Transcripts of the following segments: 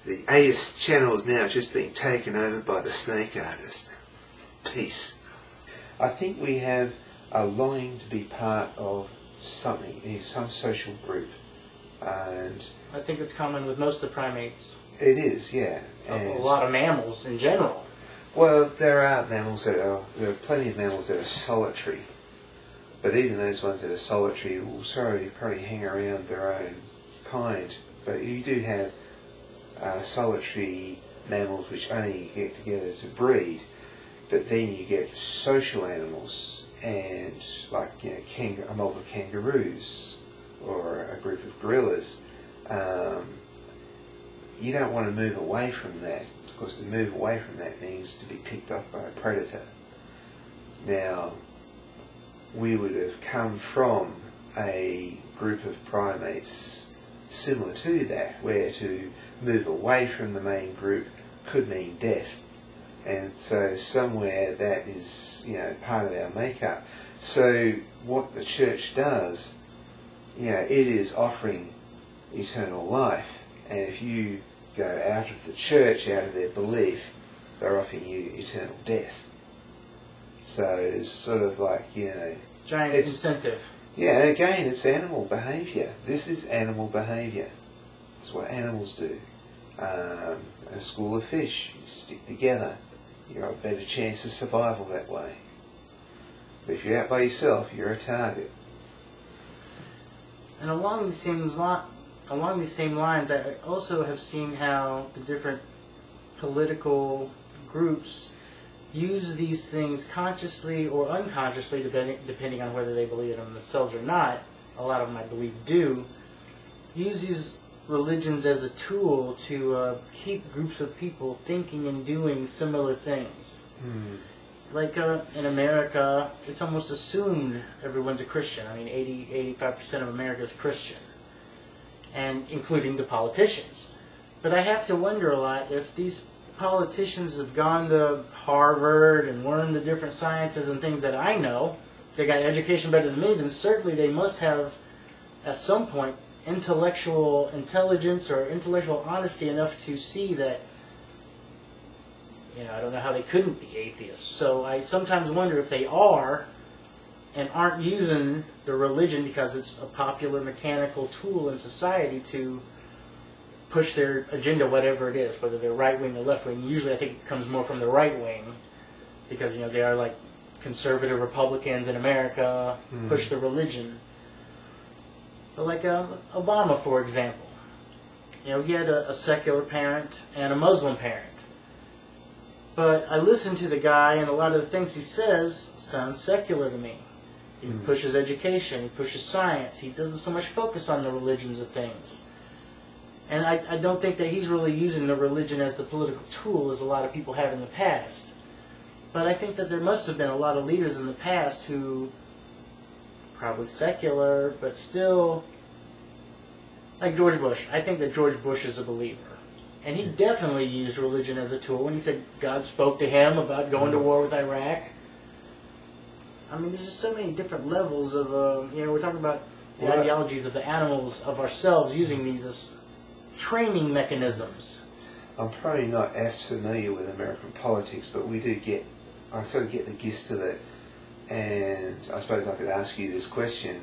The Atheist channel is now just being taken over by the snake artist. Peace. I think we have a longing to be part of something, some social group. And I think it's common with most of the primates. It is, yeah. And a lot of mammals in general. Well, there are plenty of mammals that are solitary. But even those ones that are solitary will probably hang around their own kind. But you do have solitary mammals which only get together to breed. But then you get social animals, and like a mob of kangaroos or a group of gorillas. You don't want to move away from that, because to move away from that means to be picked off by a predator. Now, we would have come from a group of primates similar to that, where to move away from the main group could mean death. And so somewhere that is, part of our makeup. So what the church does, it is offering eternal life. And if you go out of the church, out of their belief, they're offering you eternal death. So it's sort of like, giant incentive. Yeah, and again, it's animal behaviour. This is animal behaviour. It's what animals do. A school of fish, you stick together. You've got a better chance of survival that way. But if you're out by yourself, you're a target. And along the same lines, I also have seen how the different political groups use these things consciously or unconsciously, depending on whether they believe in them themselves or not. A lot of them, I believe, do. Use these religions as a tool to keep groups of people thinking and doing similar things. Like in America, it's almost assumed everyone's a Christian. I mean, 85% of America is Christian, and including the politicians. But I have to wonder a lot if these politicians have gone to Harvard and learned the different sciences and things that I know. If they got education better than me, then certainly they must have, at some point, intellectual intelligence or intellectual honesty enough to see that, I don't know how they couldn't be atheists. So I sometimes wonder if they are and aren't using the religion because it's a popular mechanical tool in society to push their agenda, whatever it is, whether they're right-wing or left-wing. Usually I think it comes more from the right wing because, they are like conservative Republicans in America, push the religion. But like Obama, for example, he had a secular parent and a Muslim parent. But I listen to the guy, and a lot of the things he says sound secular to me. He pushes education, he pushes science, he doesn't so much focus on the religions of things. And I don't think that he's really using the religion as the political tool as a lot of people have in the past. But I think that there must have been a lot of leaders in the past who, probably secular, but still, like George Bush. I think that George Bush is a believer. And he definitely used religion as a tool when he said God spoke to him about going to war with Iraq. I mean, there's just so many different levels of, we're talking about the ideologies of the animals, of ourselves, using these as training mechanisms. I'm probably not as familiar with American politics, but I sort of get the gist of it. And I suppose I could ask you this question.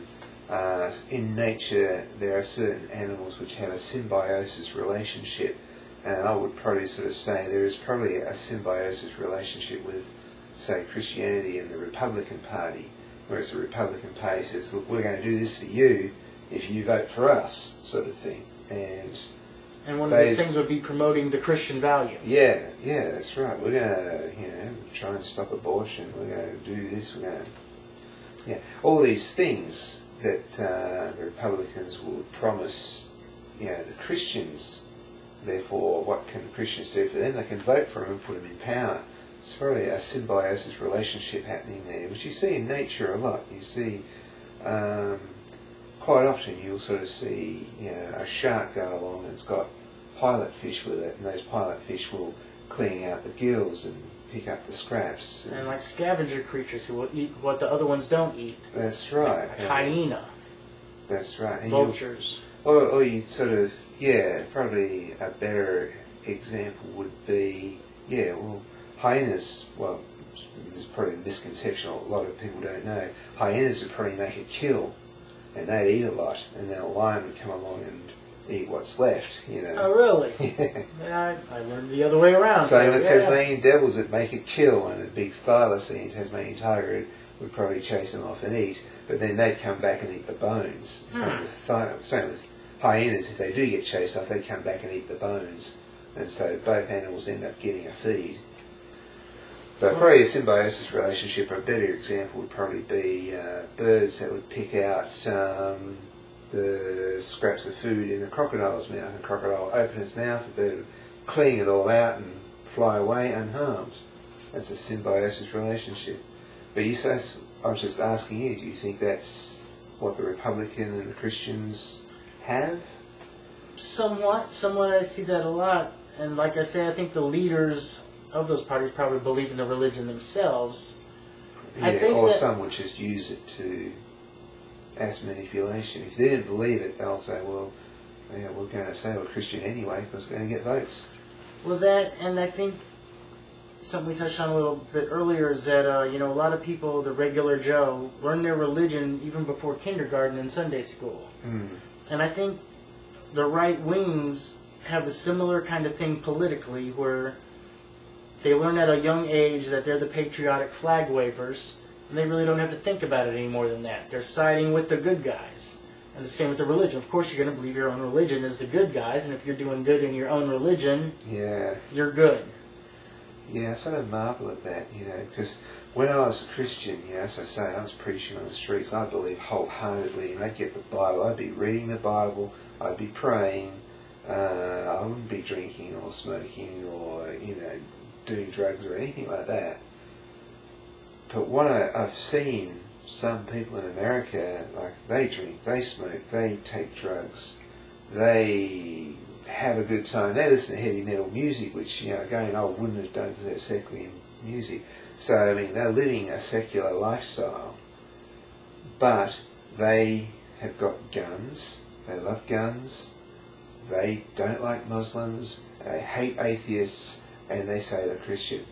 In nature, there are certain animals which have a symbiosis relationship. And I would probably sort of say there is probably a symbiosis relationship with, say, Christianity and the Republican Party, whereas the Republican Party says, look, we're going to do this for you if you vote for us, sort of thing. And one of those things would be promoting the Christian value. Yeah, that's right. We're going to, try and stop abortion. We're going to do this. We're going to, all these things that the Republicans would promise, the Christians. Therefore, what can Christians do for them? They can vote for them and put them in power. It's probably a symbiosis relationship happening there, which you see in nature a lot. You see, quite often you'll sort of see, a shark go along and it's got pilot fish with it, and those pilot fish will clean out the gills and pick up the scraps. And like scavenger creatures who will eat what the other ones don't eat. That's right. Like a hyena. That's right. And vultures. Or you sort of, probably a better example would be, yeah, well, hyenas, well, there's probably a misconception a lot of people don't know. Hyenas would probably make a kill, and they'd eat a lot, and then a lion would come along and eat what's left, you know. Oh, really? Yeah. I learned the other way around. Same with Tasmanian devils that make a kill, and a big thylacine Tasmanian tiger would probably chase them off and eat, but then they'd come back and eat the bones. Same with hyenas, if they do get chased off, they'd come back and eat the bones. And so both animals end up getting a feed. But probably a symbiosis relationship, a better example would probably be birds that would pick out the scraps of food in a crocodile's mouth. A crocodile would open its mouth, the bird would clean it all out and fly away unharmed. That's a symbiosis relationship. But you say, I was just asking you, do you think that's what the Republican and the Christians have? Somewhat I see that a lot. And like I say, I think the leaders of those parties probably believe in the religion themselves. Yeah, I think or some would just use it as manipulation. If they didn't believe it, they'll say, well, yeah, we're going to say we're Christian anyway because we're going to get votes. Well, that, and I think something we touched on a little bit earlier is that, a lot of people, the regular Joe, learn their religion even before kindergarten and Sunday school. Mm. And I think the right wings have a similar kind of thing politically, where they learn at a young age that they're the patriotic flag wavers, and they really don't have to think about it any more than that. They're siding with the good guys. And the same with the religion. Of course, you're going to believe your own religion is the good guys, and if you're doing good in your own religion, you're good. Yeah, I sort of marvel at that, because when I was a Christian, as I say, I was preaching on the streets. I believe wholeheartedly, and I'd get the Bible. I'd be reading the Bible. I'd be praying. I wouldn't be drinking or smoking or, doing drugs or anything like that. But what I've seen some people in America, like, they drink, they smoke, they take drugs, they have a good time, they listen to heavy metal music, which, again, I wouldn't have done for that secular music. So, I mean, they're living a secular lifestyle, but they have got guns, they love guns, they don't like Muslims, they hate atheists, and they say they're Christian.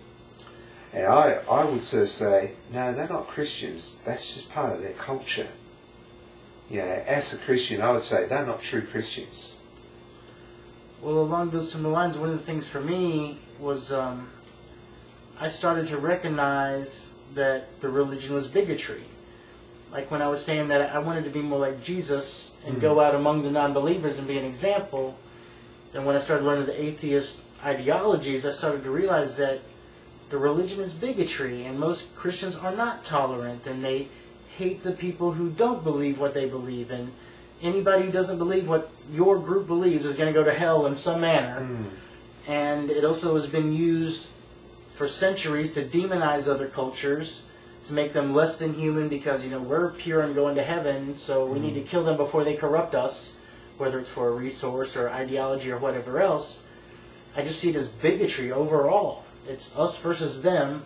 And I would sort of say, no, they're not Christians, that's just part of their culture. As a Christian, I would say they're not true Christians. Well, along those similar lines, one of the things for me was I started to recognize that the religion was bigotry. Like when I was saying that I wanted to be more like Jesus and go out among the non-believers and be an example, then when I started learning the atheist ideologies, I started to realize that the religion is bigotry, and most Christians are not tolerant, and they hate the people who don't believe what they believe, and anybody who doesn't believe what your group believes is going to go to hell in some manner. And it also has been used for centuries to demonize other cultures, to make them less than human because, we're pure and going to heaven, so we need to kill them before they corrupt us, whether it's for a resource or ideology or whatever else. I just see it as bigotry overall. It's us versus them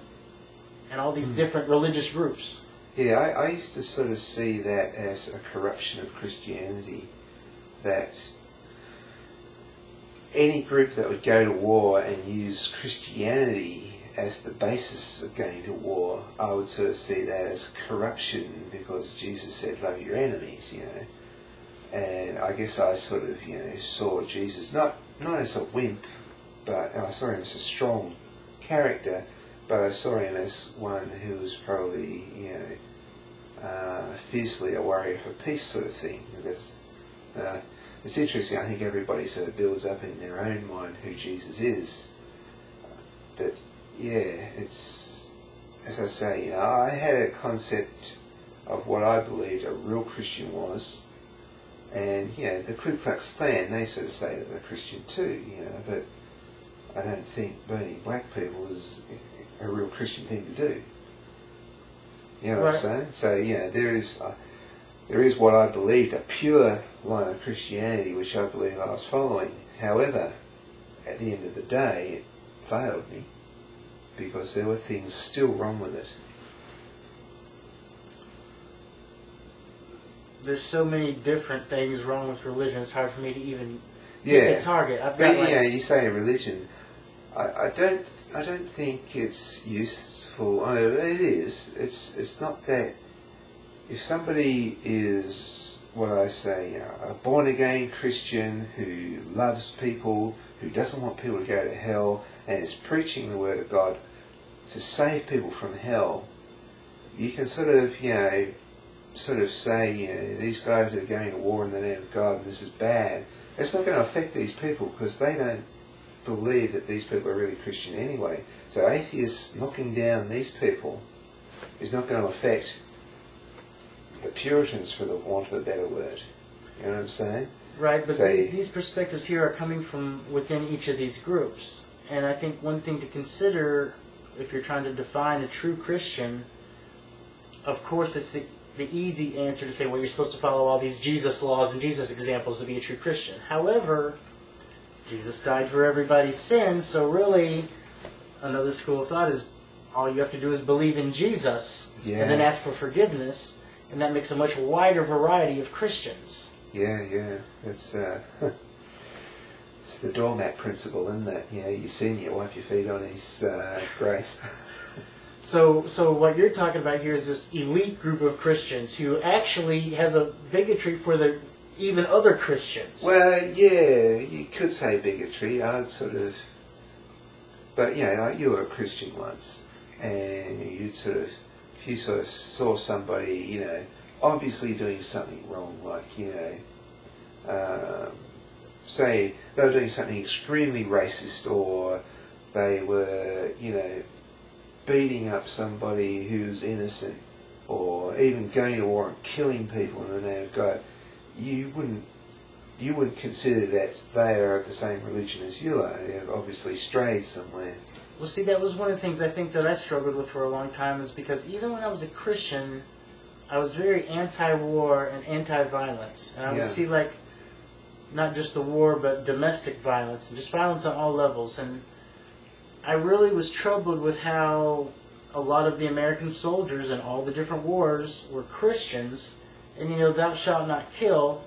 and all these different religious groups. Yeah, I used to sort of see that as a corruption of Christianity, that any group that would go to war and use Christianity as the basis of going to war, I would sort of see that as corruption, because Jesus said, love your enemies, And I guess I sort of, saw Jesus not as a wimp, but I saw him as a strong character, but I saw him as one who was probably, fiercely a warrior for peace sort of thing. It's interesting. I think everybody sort of builds up in their own mind who Jesus is. But it's, as I say, I had a concept of what I believed a real Christian was, and the Ku Klux Klan, they sort of say that they're Christian too, but I don't think burning black people is a real Christian thing to do. You know what I'm saying? So, there is what I believed, a pure line of Christianity, which I believe I was following. However, at the end of the day, it failed me, because there were things still wrong with it. There's so many different things wrong with religion, it's hard for me to even pick a target. I've got but you say religion. I don't think it's useful. Oh, it is. It's not that. If somebody is what I say, a born again Christian who loves people, who doesn't want people to go to hell, and is preaching the word of God to save people from hell, you can sort of say, these guys are going to war in the name of God and this is bad. It's not going to affect these people because they don't believe that these people are really Christian anyway. So atheists knocking down these people is not going to affect the Puritans, for the want of a better word. You know what I'm saying? Right, but these perspectives here are coming from within each of these groups. And I think one thing to consider if you're trying to define a true Christian, of course it's the easy answer to say, well, you're supposed to follow all these Jesus laws and Jesus examples to be a true Christian. However, Jesus died for everybody's sins, so really another school of thought is all you have to do is believe in Jesus and then ask for forgiveness, and that makes a much wider variety of Christians. Yeah. It's it's the doormat principle, isn't it? You sin, you wipe your feet on His grace. So what you're talking about here is this elite group of Christians who actually has a bigotry for the even other Christians. Well, yeah, you could say bigotry. I'd sort of, but like you were a Christian once, and you'd sort of, if you sort of saw somebody, obviously doing something wrong, like say they were doing something extremely racist, or they were, beating up somebody who's innocent, or even going to war and killing people in the name of God, you wouldn't consider that they are of the same religion as you are. They've obviously strayed somewhere. Well, see, that was one of the things I think that I struggled with for a long time, is because even when I was a Christian, I was very anti-war and anti-violence. And I would see, not just the war, but domestic violence, and just violence on all levels. And I really was troubled with how a lot of the American soldiers in all the different wars were Christians, and thou shalt not kill,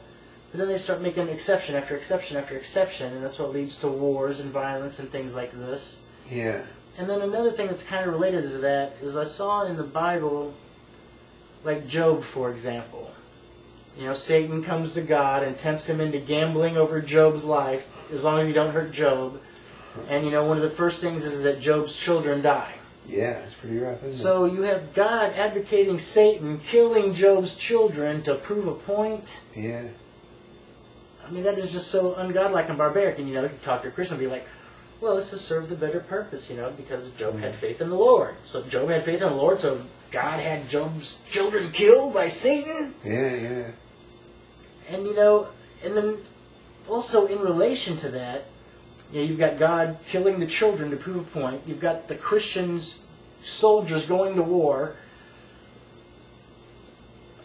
but then they start making exception after exception after exception, and that's what leads to wars and violence and things like this. Yeah. And then another thing that's kind of related to that is I saw in the Bible, like Job, for example. Satan comes to God and tempts him into gambling over Job's life, as long as you don't hurt Job. And one of the first things is that Job's children die. Yeah, it's pretty rough, isn't it? So you have God advocating Satan killing Job's children to prove a point. Yeah. I mean, that is just so ungodlike and barbaric. And you talk to a Christian and be like, well, it's to serve the better purpose, because Job had faith in the Lord. So Job had faith in the Lord, so God had Job's children killed by Satan. Yeah. And and then also in relation to that, you've got God killing the children to prove a point. You've got the Christians, soldiers going to war.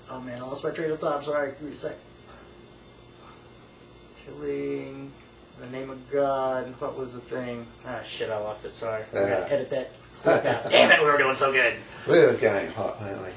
Oh man, I lost my train of thought. I'm sorry. Give me a sec. Killing in the name of God. What was the thing? Ah, shit, I lost it. Sorry. I gotta edit that clip out. Damn it, we were doing so good. We were going hot, weren't we?